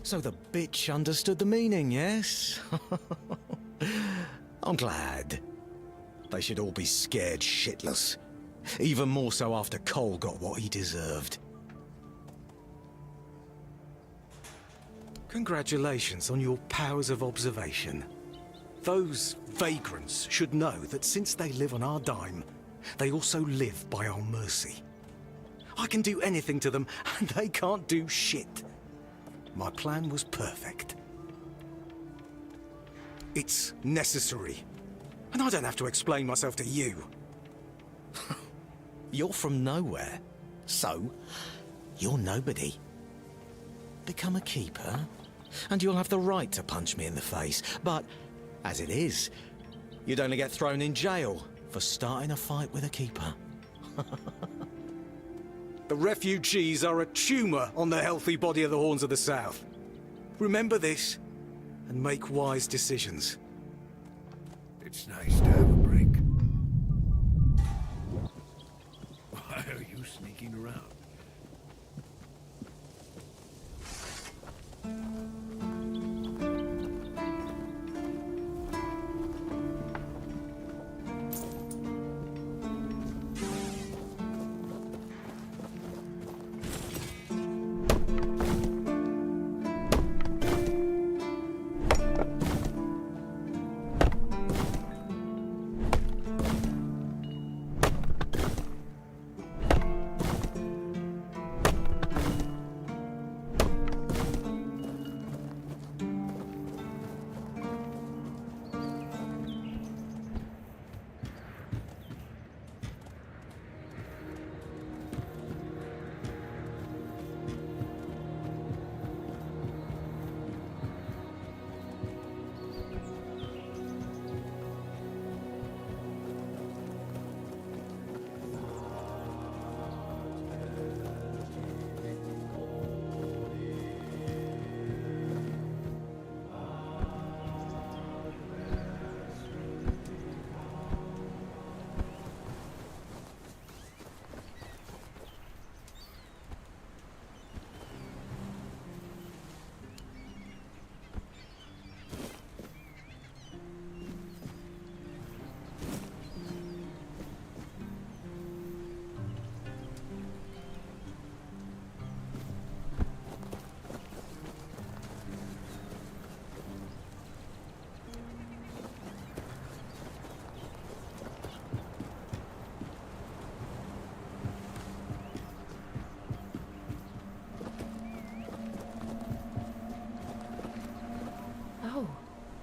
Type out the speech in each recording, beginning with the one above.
So the bitch understood the meaning, yes? I'm glad. They should all be scared shitless. Even more so after Cole got what he deserved. Congratulations on your powers of observation. Those vagrants should know that since they live on our dime, they also live by our mercy. I can do anything to them, and they can't do shit. My plan was perfect. It's necessary. And I don't have to explain myself to you. You're from nowhere, so you're nobody. Become a keeper, and you'll have the right to punch me in the face. But, as it is, you'd only get thrown in jail for starting a fight with a keeper. The refugees are a tumour on the healthy body of the Horns of the South. Remember this, and make wise decisions. It's nice to have a break. Why are you sneaking around?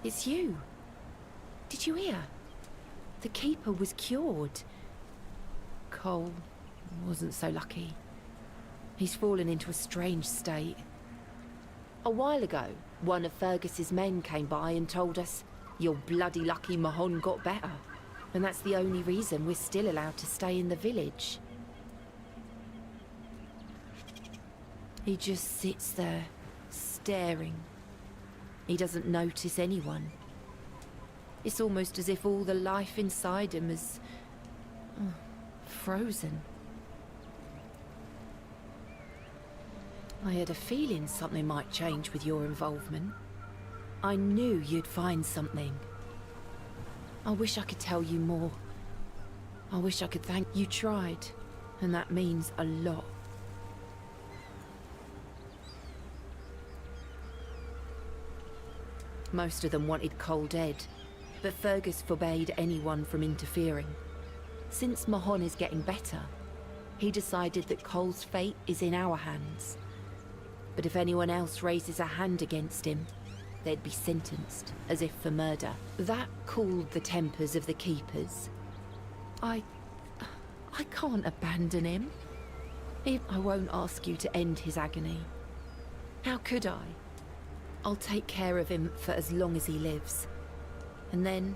It's you. Did you hear? The Keeper was cured. Cole wasn't so lucky. He's fallen into a strange state. A while ago, one of Fergus's men came by and told us, "You're bloody lucky Mahon got better." And that's the only reason we're still allowed to stay in the village. He just sits there, staring. He doesn't notice anyone. It's almost as if all the life inside him is frozen. I had a feeling something might change with your involvement. I knew you'd find something. I wish I could tell you more. I wish I could thank you. Tried, and that means a lot. Most of them wanted Cole dead, but Fergus forbade anyone from interfering. Since Mahon is getting better, he decided that Cole's fate is in our hands. But if anyone else raises a hand against him, they'd be sentenced, as if for murder. That cooled the tempers of the Keepers. I can't abandon him. I won't ask you to end his agony. How could I? I'll take care of him for as long as he lives. And then...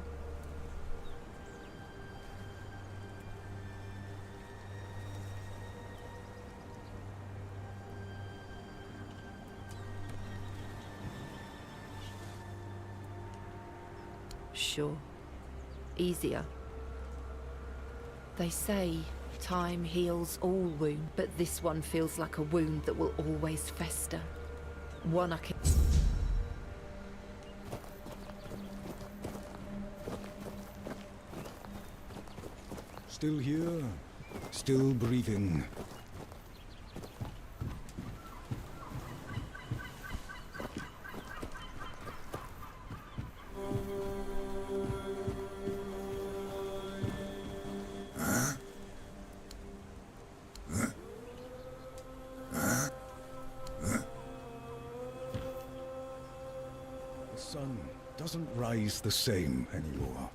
Sure. Easier. They say time heals all wounds, but this one feels like a wound that will always fester. One I can... Still here, still breathing. The sun doesn't rise the same anymore.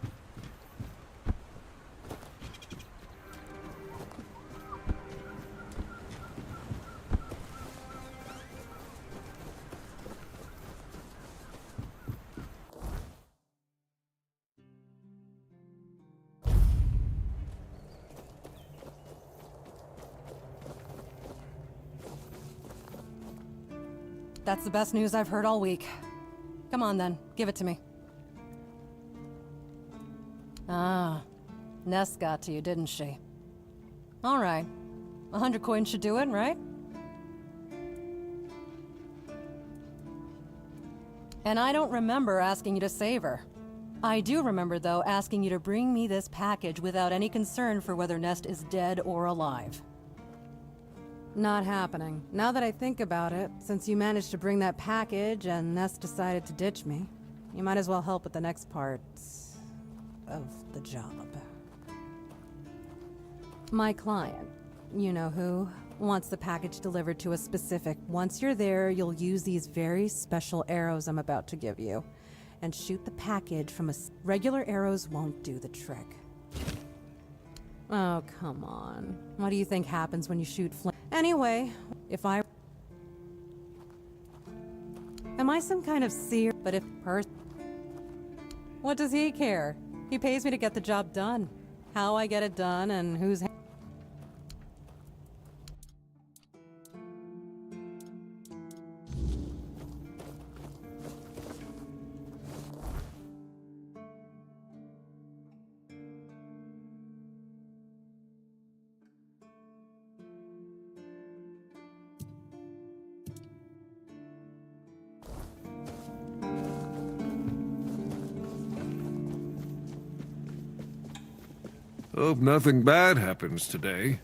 That's the best news I've heard all week. Come on then, give it to me. Ah, Ness got to you, didn't she? All right. 100 coins should do it, right? And I don't remember asking you to save her. I do remember, though, asking you to bring me this package without any concern for whether Nest is dead or alive. Not happening. Now that I think about it, since you managed to bring that package and Nest decided to ditch me, you might as well help with the next part of the job. My client, you know who, wants the package delivered to a specific. Once you're there, you'll use these very special arrows I'm about to give you, and shoot the package from a... Regular arrows won't do the trick. Oh, come on. What do you think happens when you shoot flame? Anyway, if I... Am I some kind of seer? But if what does he care? He pays me to get the job done. How I get it done and who's... Hope nothing bad happens today.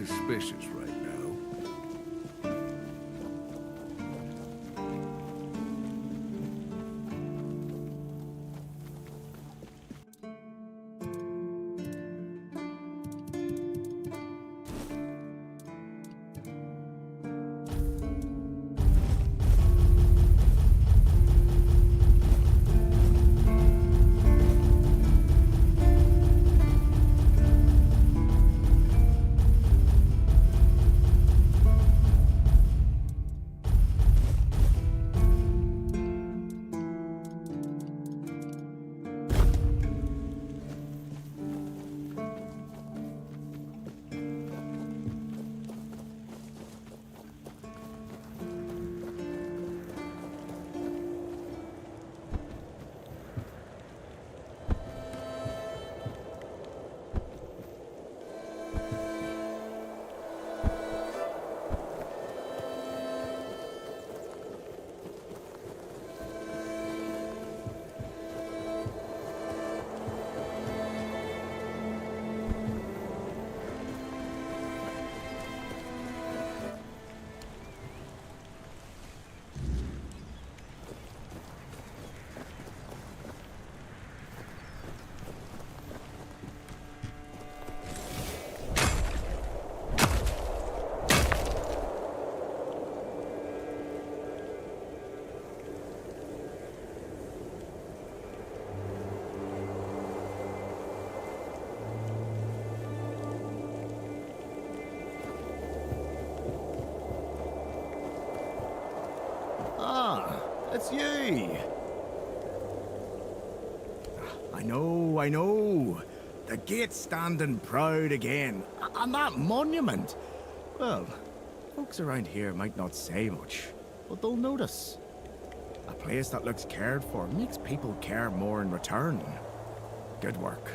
suspicious right now. Ah, it's you. I know. The gate's standing proud again. And that monument. Well, folks around here might not say much, but they'll notice. A place that looks cared for makes people care more in return. Good work.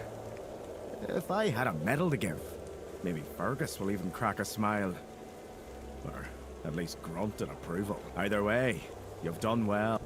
If I had a medal to give, maybe Fergus will even crack a smile. Or at least grunt in approval. Either way, you've done well.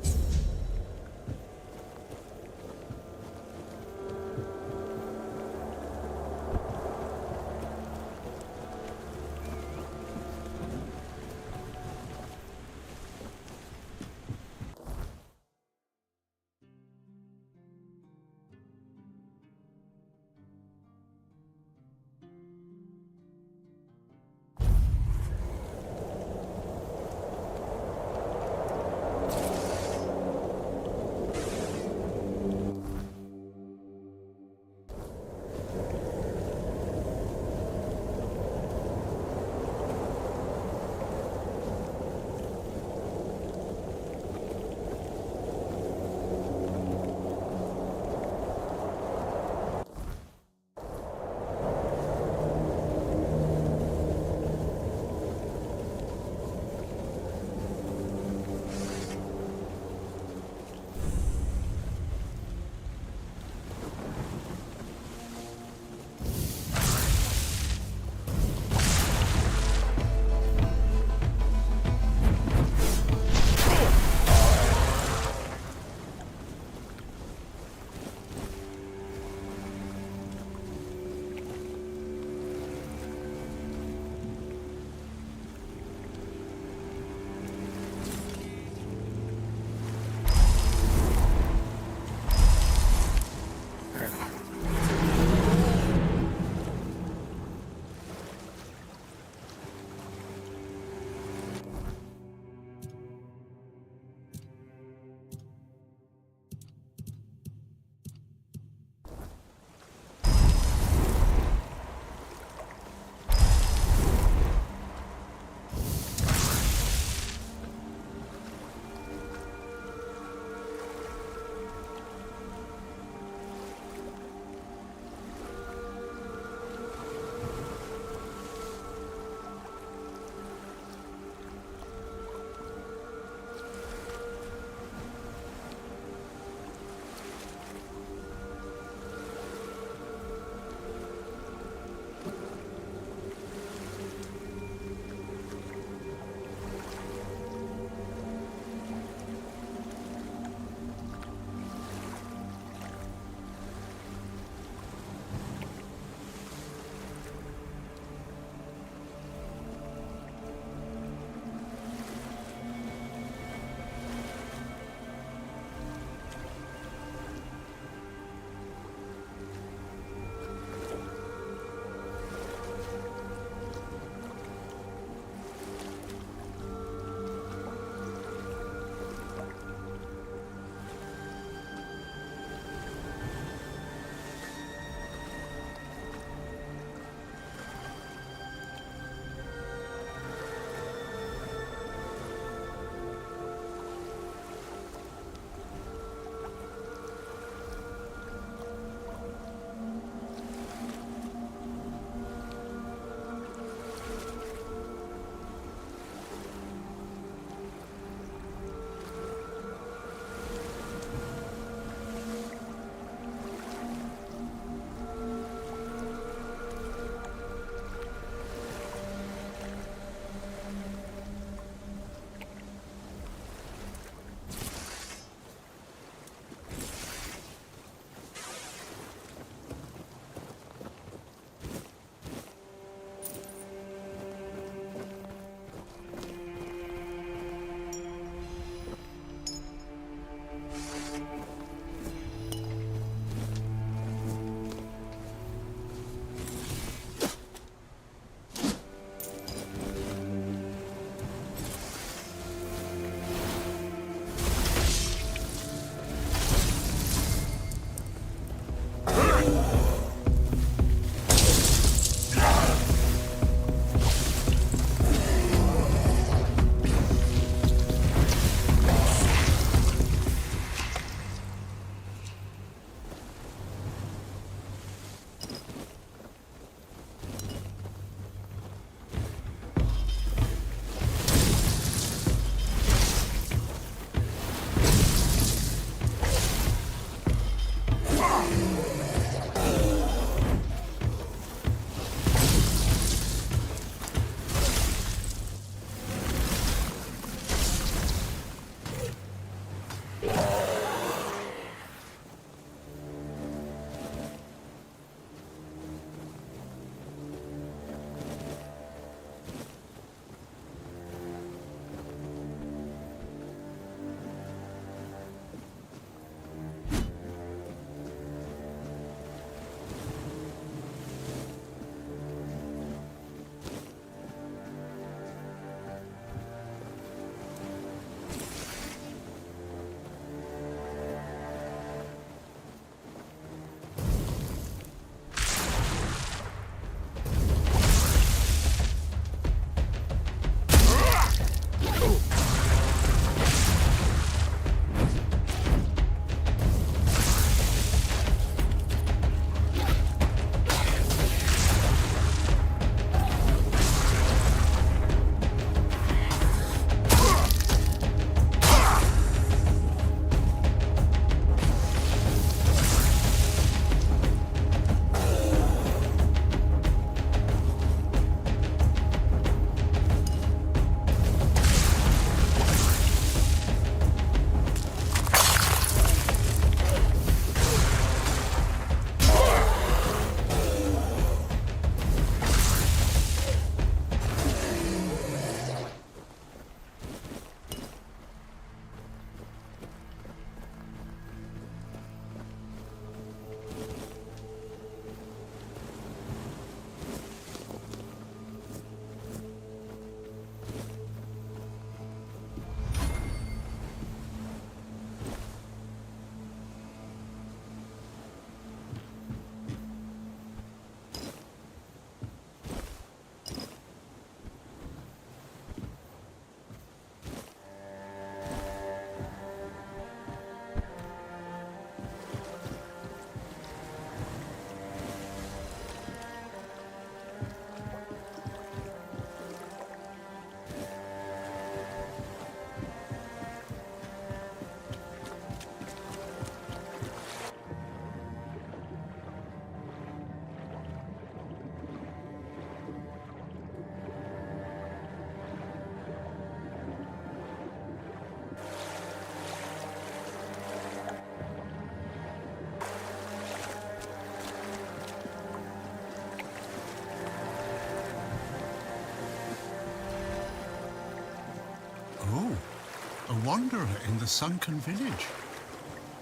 wanderer in the sunken village.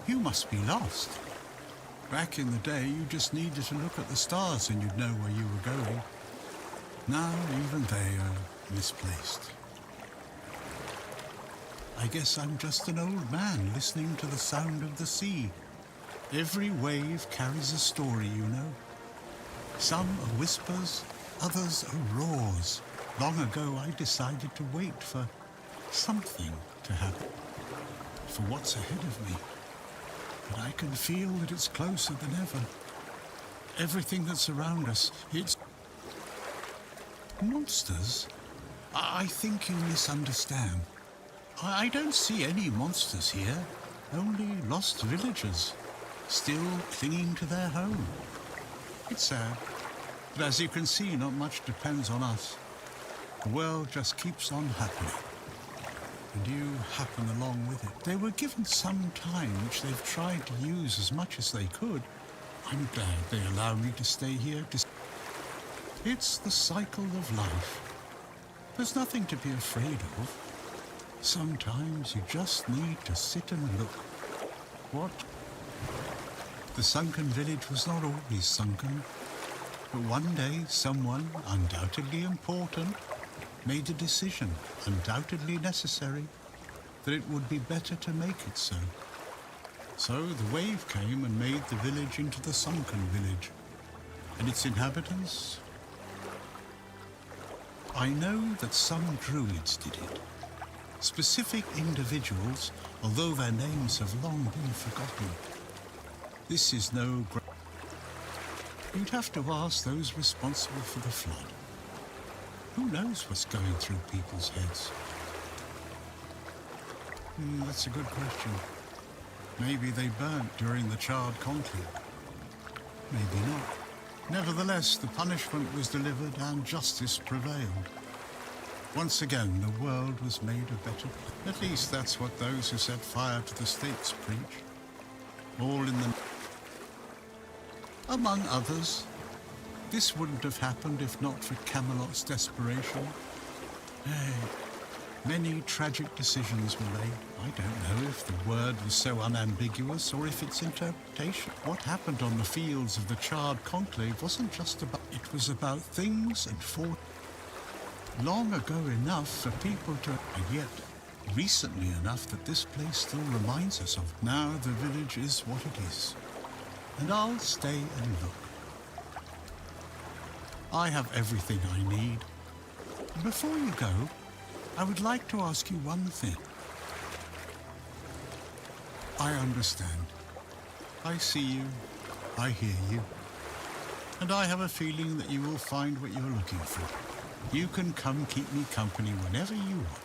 You must be lost. Back in the day, you just needed to look at the stars and you'd know where you were going. Now, even they are misplaced. I guess I'm just an old man listening to the sound of the sea. Every wave carries a story, you know. Some are whispers, others are roars. Long ago, I decided to wait for something to happen, for what's ahead of me. But I can feel that it's closer than ever. Everything that's around us, it's... Monsters? I think you misunderstand. I don't see any monsters here, only lost villagers, still clinging to their home. It's sad, but as you can see, not much depends on us. The world just keeps on happening, and you happen along with it. They were given some time, which they've tried to use as much as they could. I'm glad they allow me to stay here. It's the cycle of life. There's nothing to be afraid of. Sometimes you just need to sit and look. What? The sunken village was not always sunken, but one day someone, undoubtedly important, made a decision, undoubtedly necessary, that it would be better to make it so. So the wave came and made the village into the sunken village, and its inhabitants... I know that some druids did it. Specific individuals, although their names have long been forgotten. This is no... You'd have to ask those responsible for the flood. Who knows what's going through people's heads? That's a good question. Maybe they burnt during the charred conclave. Maybe not. Nevertheless, the punishment was delivered and justice prevailed. Once again, the world was made a better place. At least that's what those who set fire to the states preach. All in the... Among others, this wouldn't have happened if not for Camelot's desperation. Hey, many tragic decisions were made. I don't know if the word was so unambiguous or if its interpretation. What happened on the fields of the charred conclave wasn't just about... It was about things and fought long ago enough for people to... And yet, recently enough that this place still reminds us of. Now the village is what it is. And I'll stay and look. I have everything I need. Before you go, I would like to ask you one thing. I understand. I see you. I hear you. And I have a feeling that you will find what you're looking for. You can come keep me company whenever you want.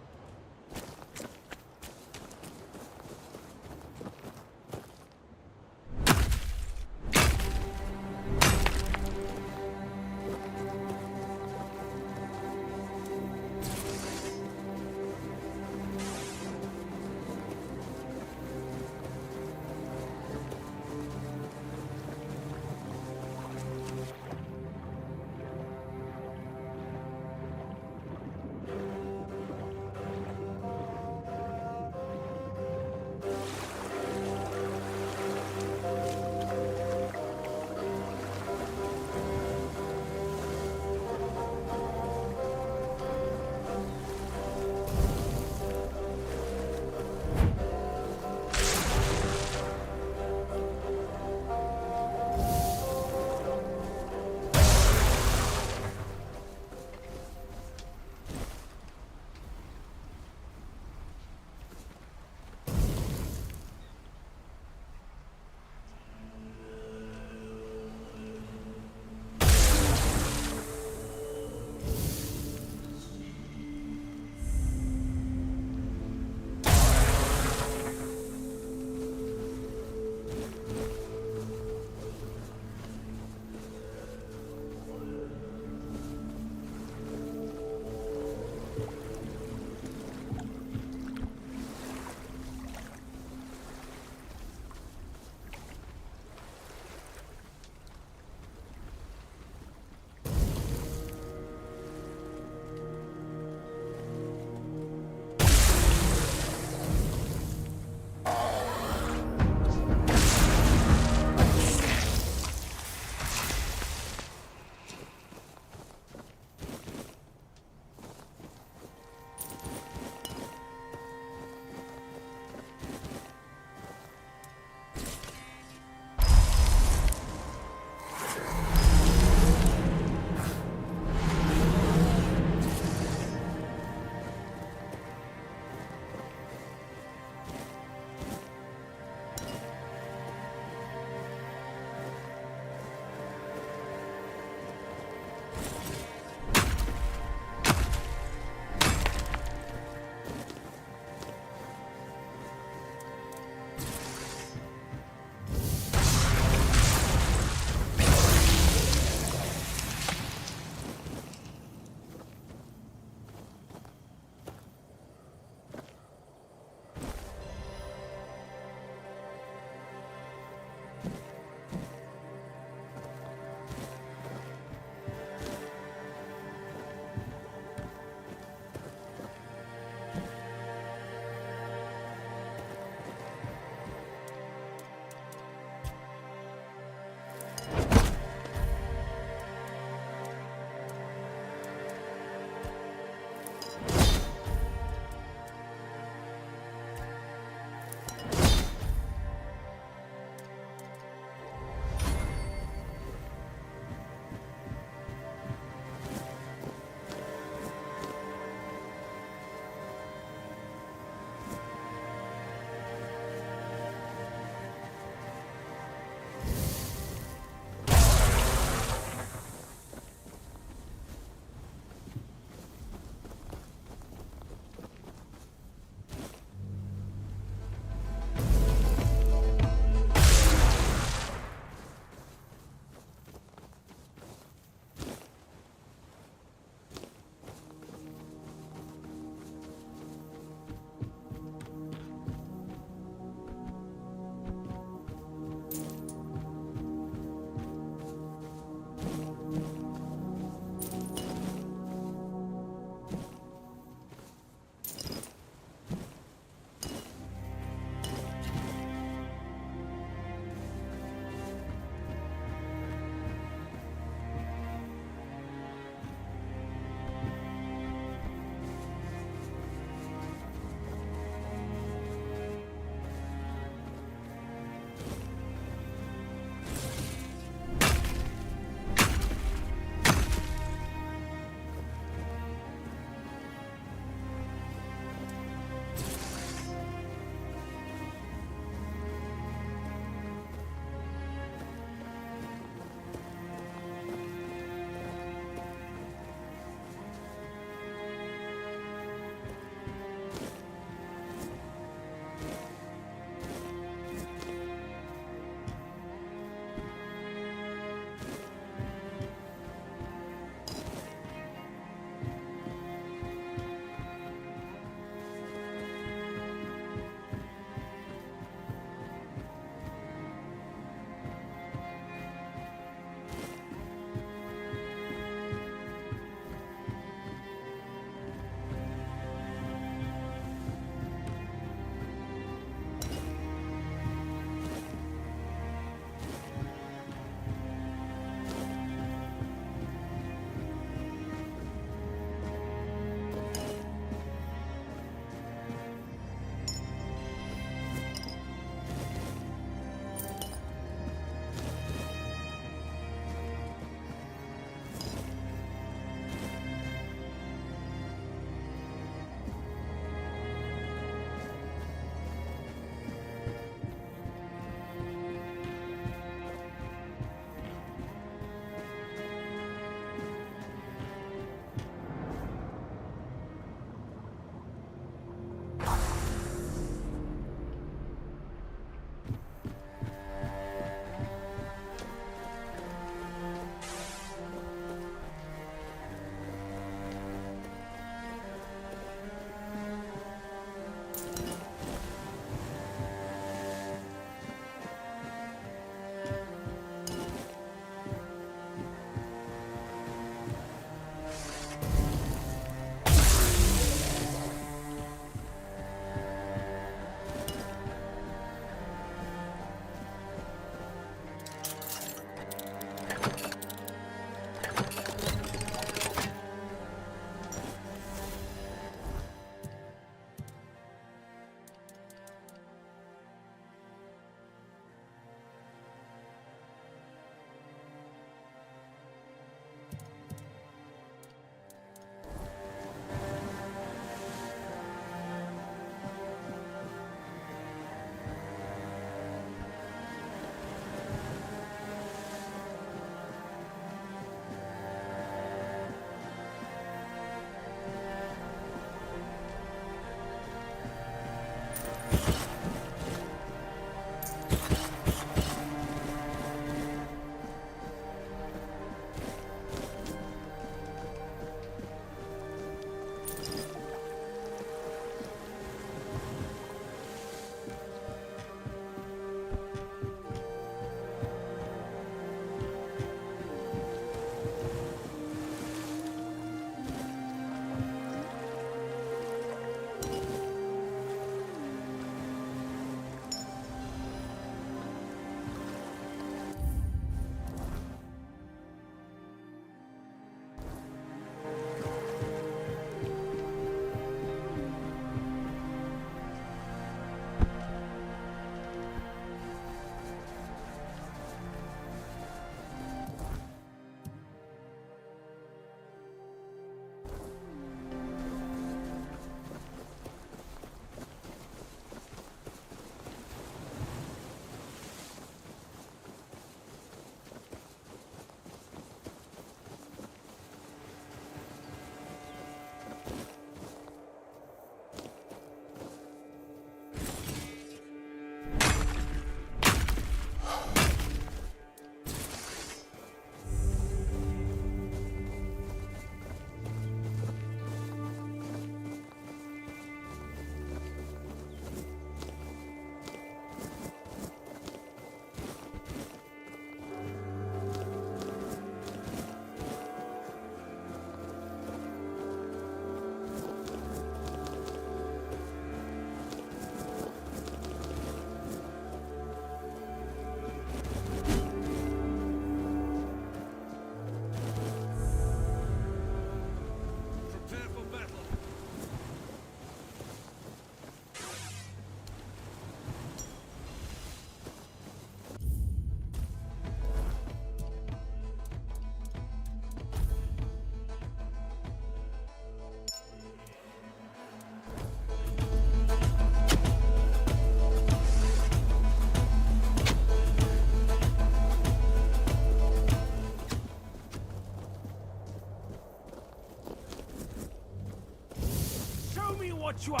what you are.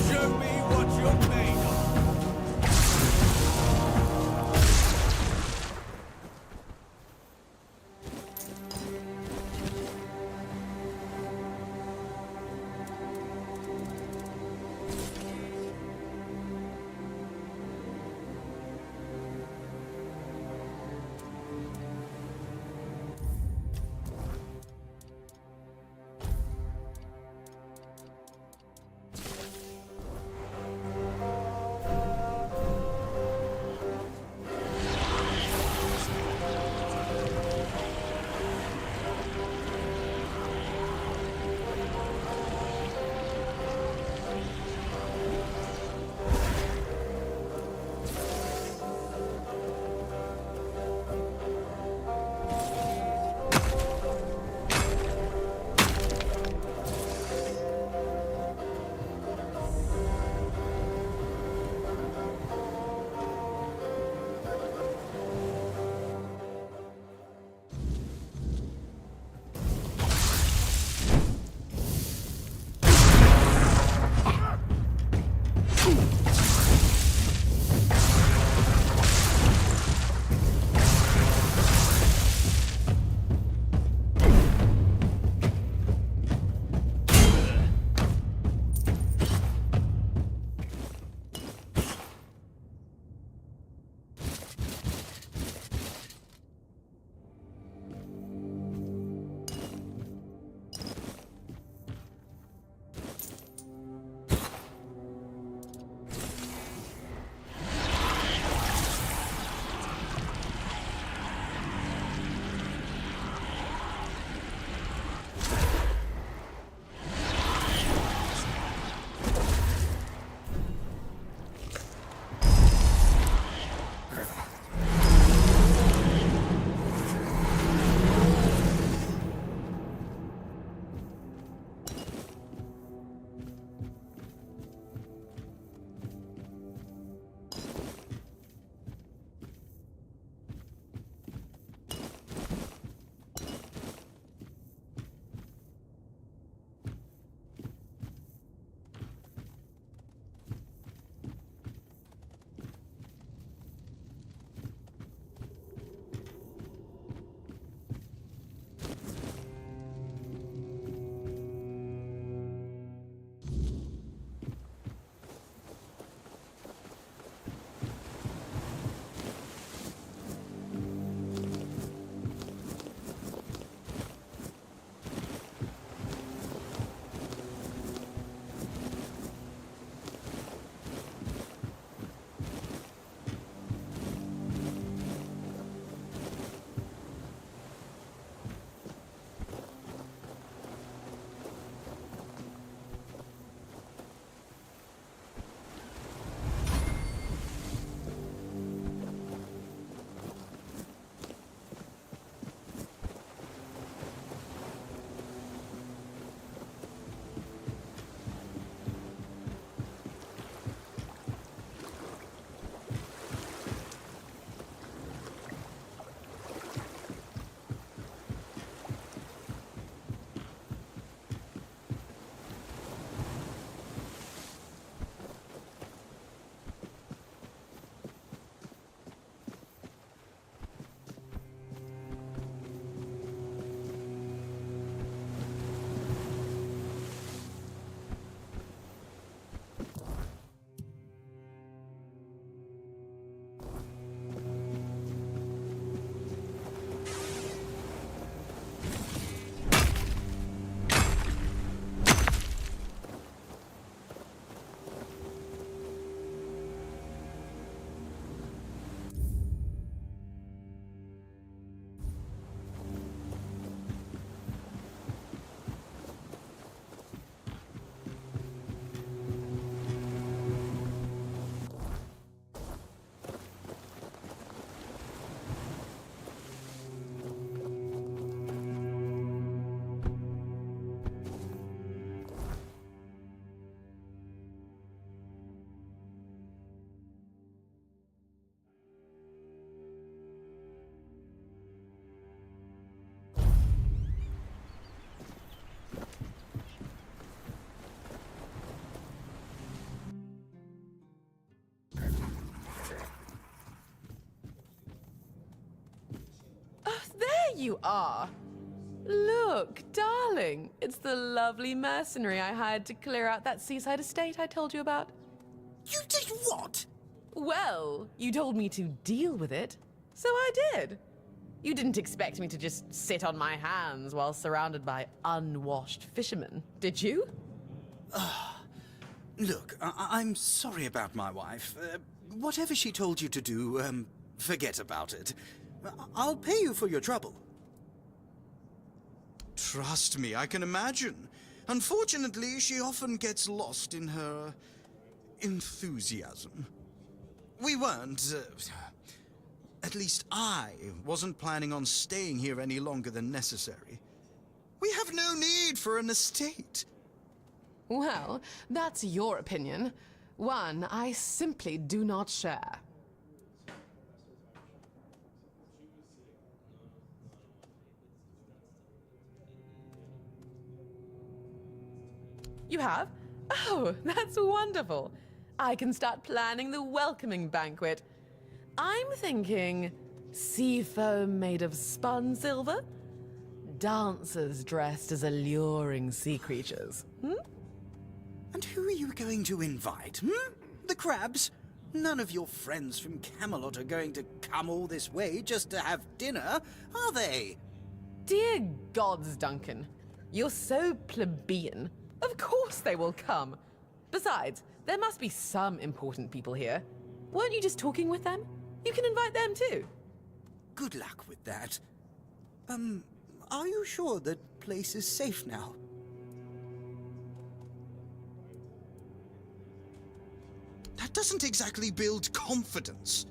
Show me what you're made of. you are. Look, darling, it's the lovely mercenary I hired to clear out that seaside estate I told you about. You did what? Well, you told me to deal with it, so I did. You didn't expect me to just sit on my hands while surrounded by unwashed fishermen, did you? Look, I'm sorry about my wife. Whatever she told you to do, forget about it. I'll pay you for your trouble. Trust me, I can imagine. Unfortunately, she often gets lost in her enthusiasm. We weren't, at least I wasn't planning on staying here any longer than necessary. We have no need for an estate. Well, that's your opinion. One I simply do not share. You have? Oh, that's wonderful. I can start planning the welcoming banquet. I'm thinking sea foam made of spun silver, dancers dressed as alluring sea creatures. And who are you going to invite, The crabs? None of your friends from Camelot are going to come all this way just to have dinner, are they? Dear gods, Duncan, you're so plebeian. Of course they will come. Besides, there must be some important people here. Weren't you just talking with them? You can invite them too. Good luck with that. Are you sure the place is safe now? That doesn't exactly build confidence.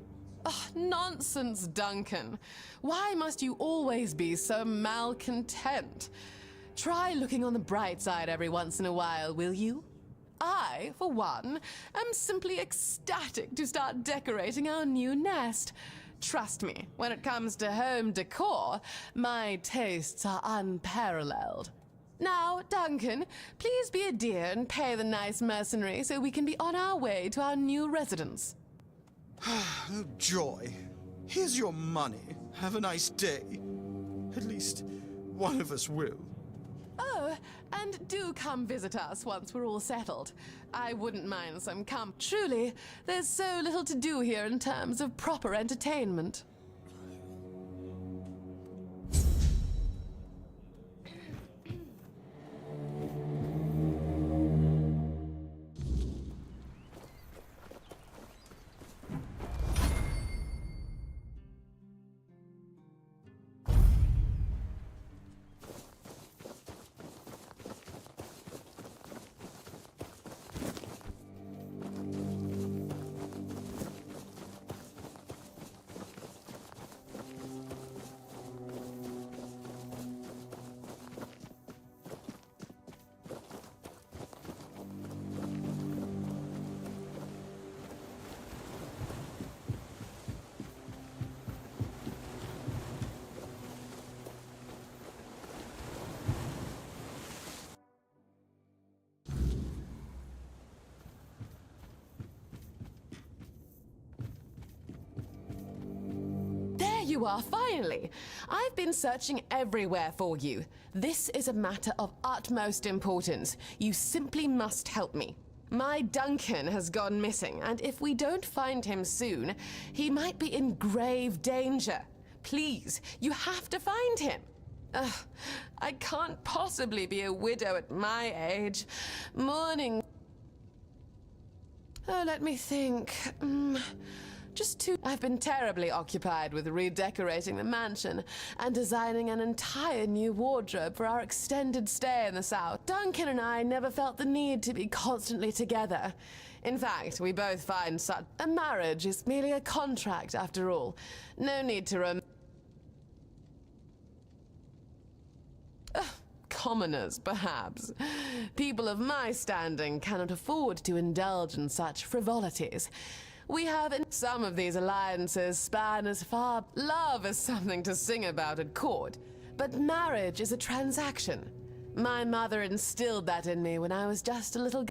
Oh, nonsense, Duncan. Why must you always be so malcontent? Try looking on the bright side every once in a while, will you? I, for one, am simply ecstatic to start decorating our new nest. Trust me, when it comes to home decor, my tastes are unparalleled. Now, Duncan, please be a dear and pay the nice mercenary so we can be on our way to our new residence. Oh, joy. Here's your money. Have a nice day. At least one of us will. Oh, and do come visit us once we're all settled. I wouldn't mind some Truly, there's so little to do here in terms of proper entertainment. You are, finally. I've been searching everywhere for you. This is a matter of utmost importance. You simply must help me. My Duncan has gone missing, and if we don't find him soon, he might be in grave danger. Please, you have to find him. I can't possibly be a widow at my age. Mourning. Oh, let me think. I've been terribly occupied with redecorating the mansion and designing an entire new wardrobe for our extended stay in the South. Duncan and I never felt the need to be constantly together. In fact, we both find such a marriage is merely a contract after all. No need to commoners, perhaps. People of my standing cannot afford to indulge in such frivolities. We have in some of these alliances span as far. Love is something to sing about at court, but marriage is a transaction. My mother instilled that in me when I was just a little.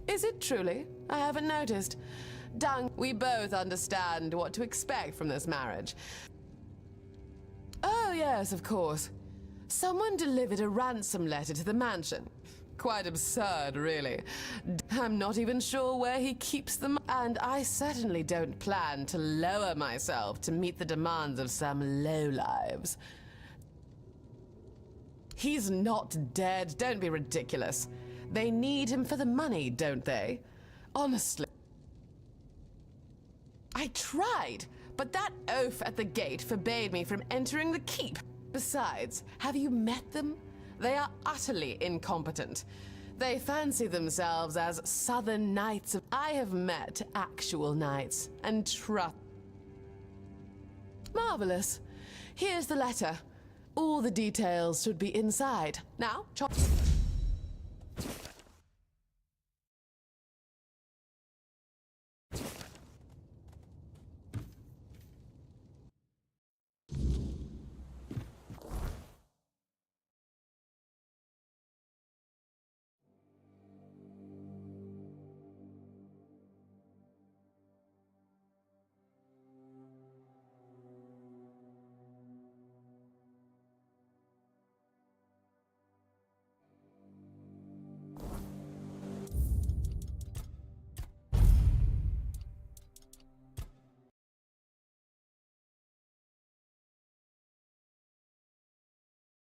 Is it truly? I haven't noticed. We both understand what to expect from this marriage. Oh, yes, of course. Someone delivered a ransom letter to the mansion. Quite absurd, really. I'm not even sure where he keeps them, and I certainly don't plan to lower myself to meet the demands of some lowlives. He's not dead. Don't be ridiculous. They need him for the money, don't they? Honestly. I tried, but that oaf at the gate forbade me from entering the keep. Besides, have you met them? They are utterly incompetent. They fancy themselves as southern knights. I have met actual knights, and trust. Marvelous. Here's the letter. All the details should be inside. Now, chop.